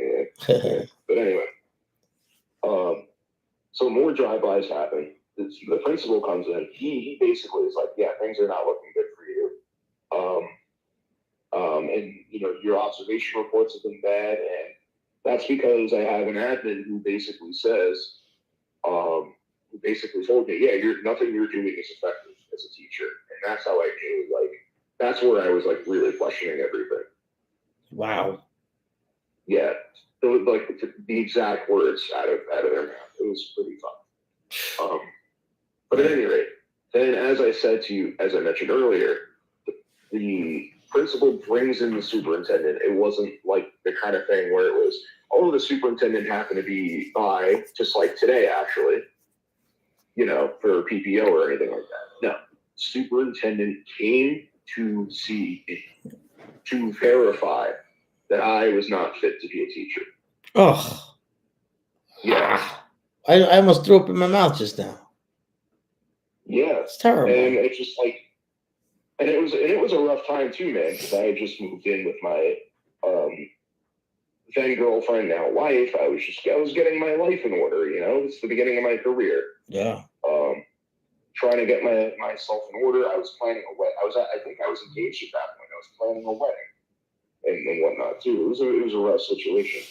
Yeah. But anyway, so more drive-bys happen. The principal comes in. He basically is like, yeah, things are not looking good for you. And your observation reports have been bad, and that's because I have an admin who basically says, who basically told me, yeah, nothing you're doing is effective as a teacher, and that's how I knew, like, that's where I was like really questioning everything. Wow. Yeah, it was like the exact words out of their mouth. It was pretty fun. But at any rate, then as I mentioned earlier, the principal brings in the superintendent. It wasn't like the kind of thing where it was, oh, the superintendent happened to be by, just like today, actually, for PPO or anything like that. No, superintendent came to see me to verify that I was not fit to be a teacher. Oh. Yeah. I almost threw up in my mouth just now. Yeah. It's terrible. And it's just like, and it was a rough time too, man, because I had just moved in with my then girlfriend, now wife. I was getting my life in order, It's the beginning of my career. Yeah. Trying to get myself in order. I was planning a wedding. I think I was engaged at that point. I was planning a wedding and whatnot too. It was a rough situation.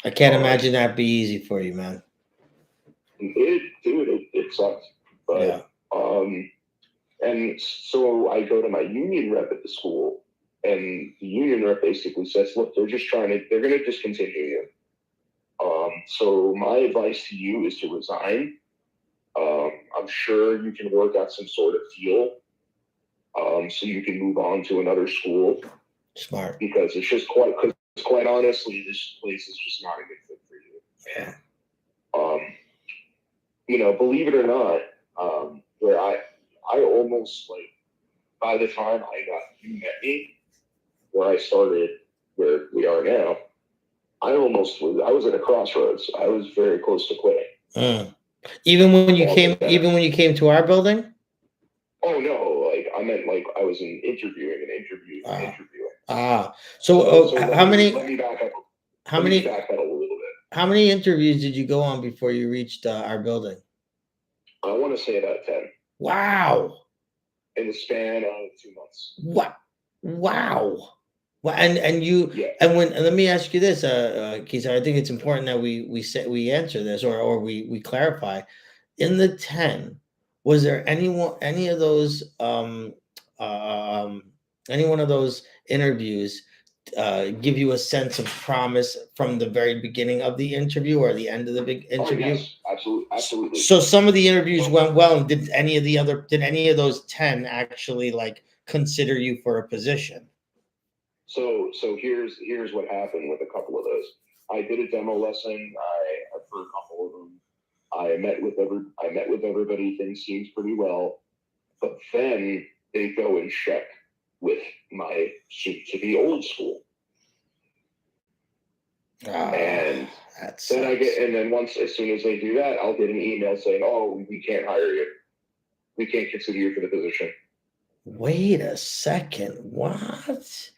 I can't imagine that be easy for you, man. It sucked. Yeah. But and so I go to my union rep at the school, and the union rep basically says, "Look, they're going to discontinue you. So my advice to you is to resign. I'm sure you can work out some sort of deal, so you can move on to another school. Smart. Because quite honestly, this place is just not a good fit for you." Yeah. Believe it or not, where I almost, like, by the time you met me, where I started, where we are now, I was at a crossroads. I was very close to quitting. Even when you came to our building? Oh no, like I meant like I was interviewing. So let me back up. How many back up a little bit. How many interviews did you go on before you reached our building? I want to say about 10. Wow. In the span of 2 months. What? Wow. Well, and you Yeah. and let me ask you this, Keith. I think it's important that we answer this, or we clarify. In the 10, was there any of those any one of those interviews give you a sense of promise from the very beginning of the interview or the end of the big interview? Oh, yes, absolutely. So some of the interviews went well, and did any of those 10 actually like consider you for a position? So here's what happened with a couple of those. I did a demo lesson. For a couple of them, I met with everybody. Things seemed pretty well, but then they go and check with my soon-to-be old school. And then as soon as they do that, I'll get an email saying, "Oh, we can't hire you. We can't consider you for the position." Wait a second. What?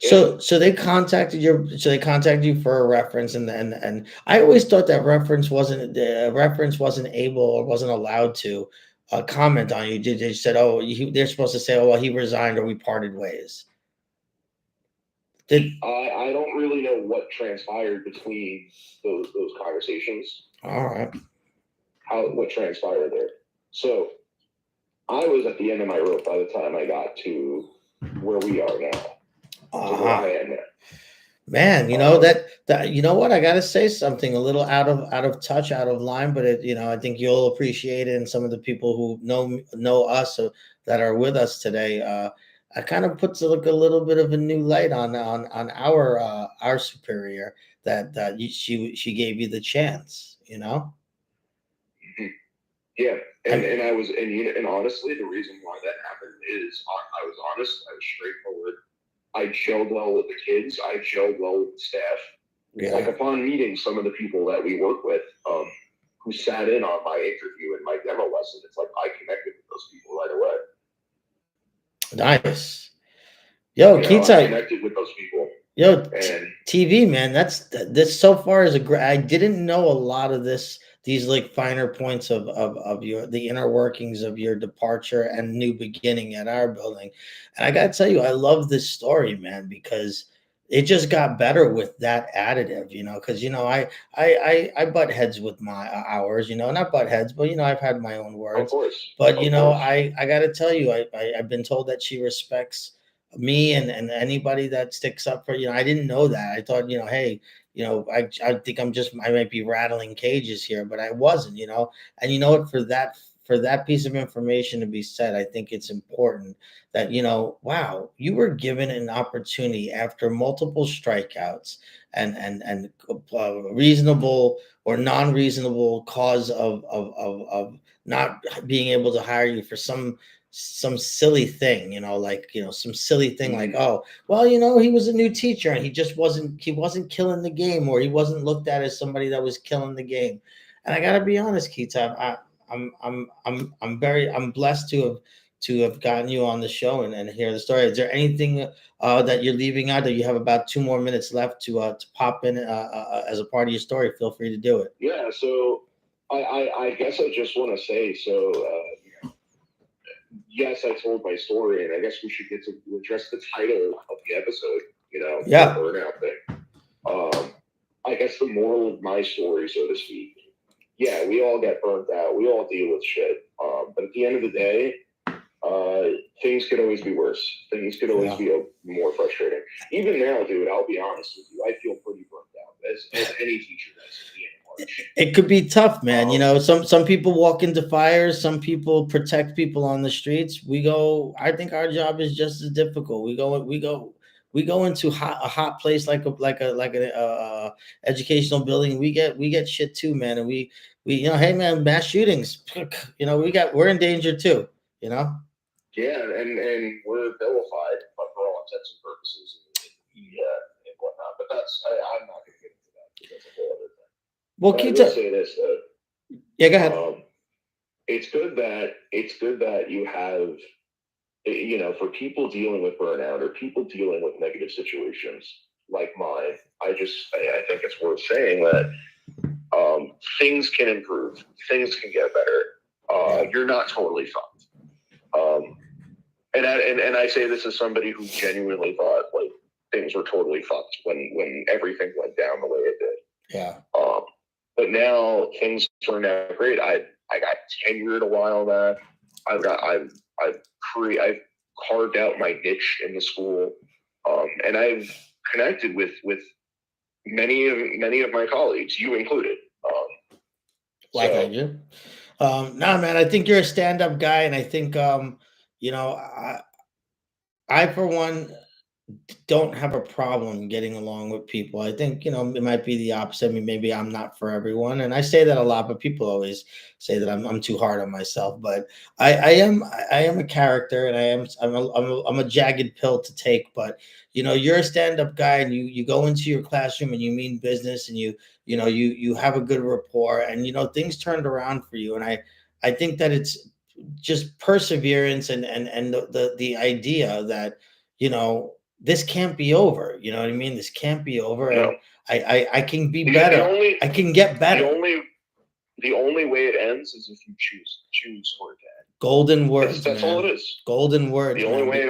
So they contacted you for a reference, and I always thought that reference wasn't able or wasn't allowed to comment on you. They said, "Oh, they're supposed to say, oh, well, he resigned or we parted ways." I don't really know what transpired between those conversations. All right. What transpired there? So I was at the end of my rope by the time I got to where we are now. To where I am now. Man, you know what? I got to say something a little out of touch, out of line, but I think you'll appreciate it, and some of the people who know us that are with us today, it kind of puts like a little bit of a new light on our superior that she gave you the chance, Mm-hmm. Yeah, and I was and honestly, the reason why that happened is I was honest, I was straightforward. I gelled well with the kids. I gelled well with the staff. Yeah. Like upon meeting some of the people that we work with, who sat in on my interview and my demo lesson, it's like I connected with those people right away. Nice. Yo, I connected with those people. Yo, TV, man, this so far is I didn't know a lot of these like finer points of the inner workings of your departure and new beginning at our building. And I gotta tell you, I love this story, man, because it just got better with that additive, because I butt heads with my hours, not butt heads, but I've had my own words. Of course. But I gotta tell you, I've been told that she respects me and anybody that sticks up for, I didn't know that. I thought, hey, I think I might be rattling cages here, but I wasn't, and what, for that piece of information to be said, I think it's important that, wow, you were given an opportunity after multiple strikeouts and reasonable or non-reasonable cause of not being able to hire you for some silly thing, some silly thing like, oh, well, he was a new teacher and he wasn't killing the game, or he wasn't looked at as somebody that was killing the game. And I gotta be honest, Kayteevee, I'm blessed to have gotten you on the show and hear the story. Is there anything that you're leaving out? That you have about 2 more minutes left to pop in as a part of your story? Feel free to do it. Yeah, so I guess I just want to say, yes, I told my story, and I guess we should get to address the title of the episode, yeah, the burnout thing. I guess the moral of my story, so to speak, yeah, we all get burnt out. We all deal with shit. But at the end of the day, things could always be worse. Things could always be more frustrating. Even now, dude, I'll be honest with you, I feel pretty burnt out, as any teacher does at the end of March. It could be tough, man. Some people walk into fires, some people protect people on the streets. I think our job is just as difficult. We go into a hot place like a educational building. We get shit too, man. And hey man, mass shootings. We're in danger too. Yeah, and we're vilified, but for all intents and purposes, and whatnot. But I'm not going to get into that because that's a whole other thing. Well, but I will say this though. Yeah, go ahead. It's good that you have, for people dealing with burnout or people dealing with negative situations like mine. I think it's worth saying that things can improve, things can get better. You're not totally fucked. And I say this as somebody who genuinely thought like things were totally fucked when everything went down the way it did. Yeah. But now things turned out great. I got tenured a while back. I've carved out my niche in the school, and I've connected with many of my colleagues, you included. I do. Man, I think you're a stand-up guy, and I think I for one don't have a problem getting along with people. I think, it might be the opposite. I mean, maybe I'm not for everyone. And I say that a lot, but people always say that I'm too hard on myself. But I am a character, and I'm a jagged pill to take. But, you're a stand-up guy, and you go into your classroom and you mean business, and you have a good rapport, and, things turned around for you. And I think that it's just perseverance and the idea that, this can't be over. You know what I mean? This can't be over. No. And I can be better. I can get better. The only way it ends is if you choose for it to end. Golden words. That's all it is. Golden words. The only way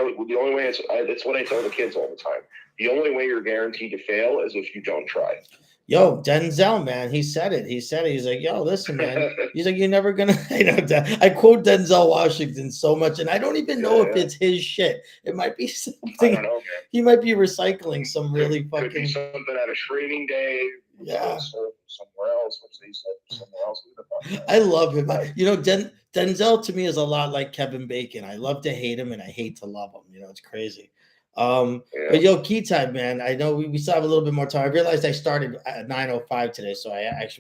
it's what I tell the kids all the time. The only way you're guaranteed to fail is if you don't try. Yo, Denzel, man, he said it. He's like, yo, listen, man. He's like, you're never gonna. I quote Denzel Washington so much, and I don't even know if it's his shit. It might be something. I don't know, man. He might be recycling some really fucking. Could be something at a Training Day. Yeah. Somewhere else, which they said somewhere else. I love him. Denzel to me is a lot like Kevin Bacon. I love to hate him, and I hate to love him. It's crazy. But yo, Kayteevee, man, I know we still have a little bit more time. I realized I started at 9:05 today, so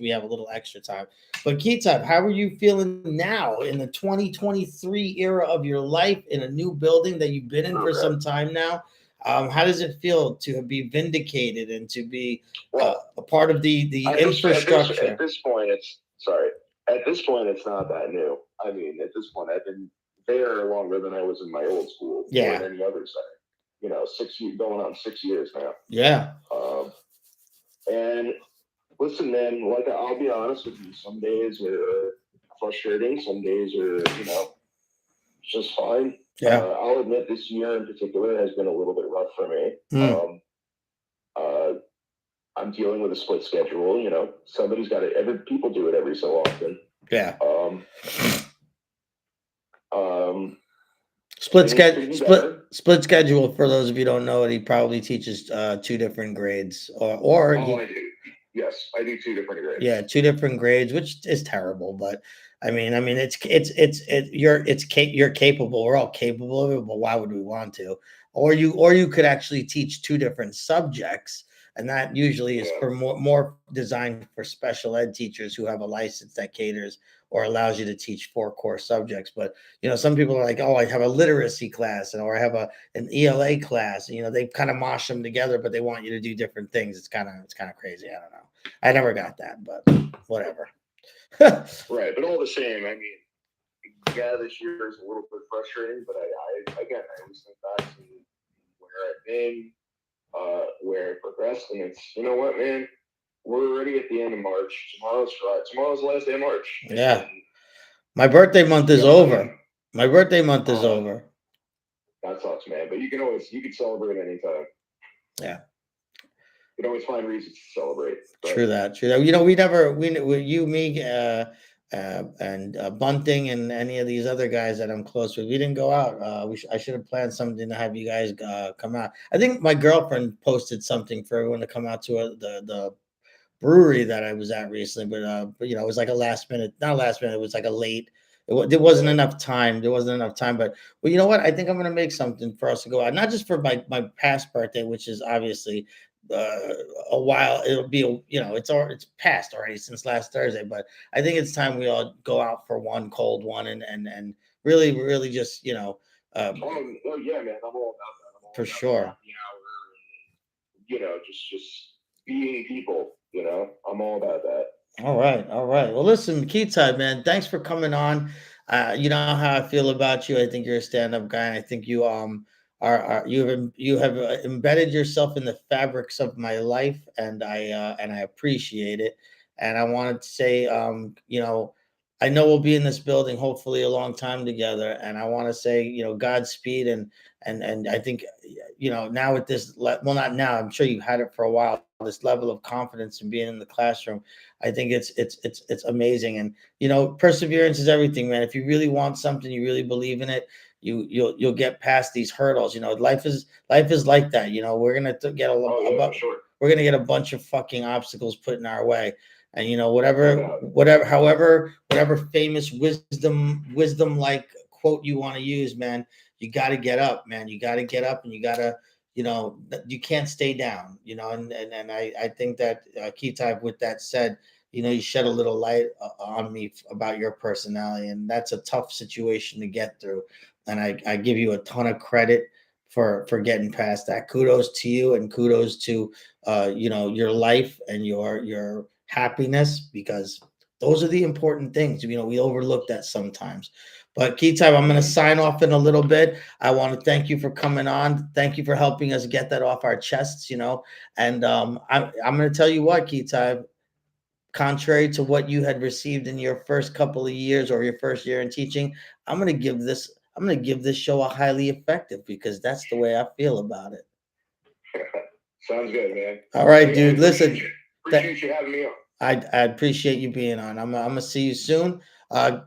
we have a little extra time. But Kayteevee, how are you feeling now in the 2023 era of your life in a new building that you've been in for some time now? How does it feel to be vindicated and to be a part of the infrastructure? At this point, it's not that new. I mean, at this point, I've been there longer than I was in my old school or in any other setting. 6 years, going on 6 years now. Yeah. And listen, man, like I'll be honest with you, some days are frustrating, some days are, just fine. Yeah. I'll admit this year in particular has been a little bit rough for me. I'm dealing with a split schedule. Somebody's got it. People do it every so often. Yeah. Split schedule. For those of you who don't know it, he probably teaches 2 different grades, or I do. Yes, I do 2 different grades. Yeah, 2 different grades, which is terrible. But I mean, you're capable. We're all capable of it, but why would we want to? Or you could actually teach 2 different subjects, and that usually is for more designed for special ed teachers who have a license that caters or allows you to teach 4 core subjects. But some people are like, oh, I have a literacy class, or I have an ELA class. They kind of mosh them together, but they want you to do different things. It's kind of crazy. I don't know. I never got that, but whatever. Right, but all the same, I mean, this year is a little bit frustrating, but I always think back to where I've been, where I progressed, and it's, you know what, man, we're already at the end of March. Tomorrow's the last day of March. Yeah, my birthday month is over. My birthday month is over. That sucks, man. But you can celebrate anytime. Yeah. You can always find reasons to celebrate. True that. True that. You, me, and Bunting and any of these other guys that I'm close with, we didn't go out. I should have planned something to have you guys come out. I think my girlfriend posted something for everyone to come out to the brewery that I was at recently, but it was like a last minute, not last minute, it was like a late. There wasn't enough time. There wasn't enough time, but well, you know what? I think I'm gonna make something for us to go out, not just for my past birthday, which is obviously uh, a while. It'll be it's past already since last Thursday, but I think it's time we all go out for one cold one and really just Oh yeah, man, I'm all about that. I'm all for about sure. happy hour and just being people. I'm all about that. All right, all right. Well, listen, Keytide, man, thanks for coming on. You know how I feel about you. I think you're a stand-up guy, and I think you you have embedded yourself in the fabrics of my life, and I appreciate it. And I wanted to say, I know we'll be in this building hopefully a long time together, and I want to say, Godspeed, and I think, now with this, well, not now. I'm sure you've had it for a while. This level of confidence and being in the classroom, I think it's amazing. And perseverance is everything, man. If you really want something, you really believe in it, you'll get past these hurdles. Life is like that. We're gonna get Sure. we're gonna get a bunch of fucking obstacles put in our way. And No. whatever famous wisdom like quote you want to use, man, you got to get up, man. You got to get up, and you got to, you can't stay down, and I think that, key type, with that said, you shed a little light on me about your personality, and that's a tough situation to get through. And I give you a ton of credit for getting past that. Kudos to you, and kudos to your life and your happiness, because those are the important things. We overlook that sometimes. But key time, I'm going to sign off in a little bit. I want to thank you for coming on. Thank you for helping us get that off our chests. And I'm going to tell you what, key time, contrary to what you had received in your first couple of years or your first year in teaching, I'm going to give this show a highly effective, because that's the way I feel about it. Sounds good, man. All right, dude. Listen, appreciate you having me on. I appreciate you being on. I'm gonna see you soon,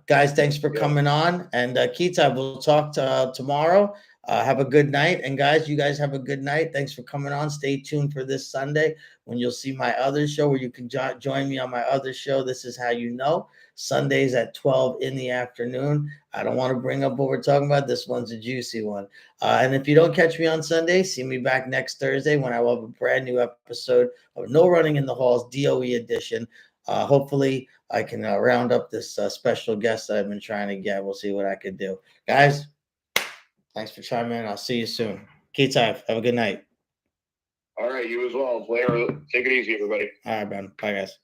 guys. Thanks for coming on. And Kita, we'll talk tomorrow. Have a good night, and guys, you guys have a good night. Thanks for coming on. Stay tuned for this Sunday when you'll see my other show, where you can join me on my other show. This is how you know. Sundays at 12 in the afternoon. I don't want to bring up what we're talking about. This one's a juicy one. And if you don't catch me on Sunday, see me back next Thursday when I will have a brand new episode of No Running in the Halls, DOE edition. Hopefully, I can round up this special guest that I've been trying to get. We'll see what I could do. Guys, thanks for chiming in. I'll see you soon. Keyteevee, have a good night. All right, you as well. Blair, take it easy, everybody. All right, man. Bye, guys.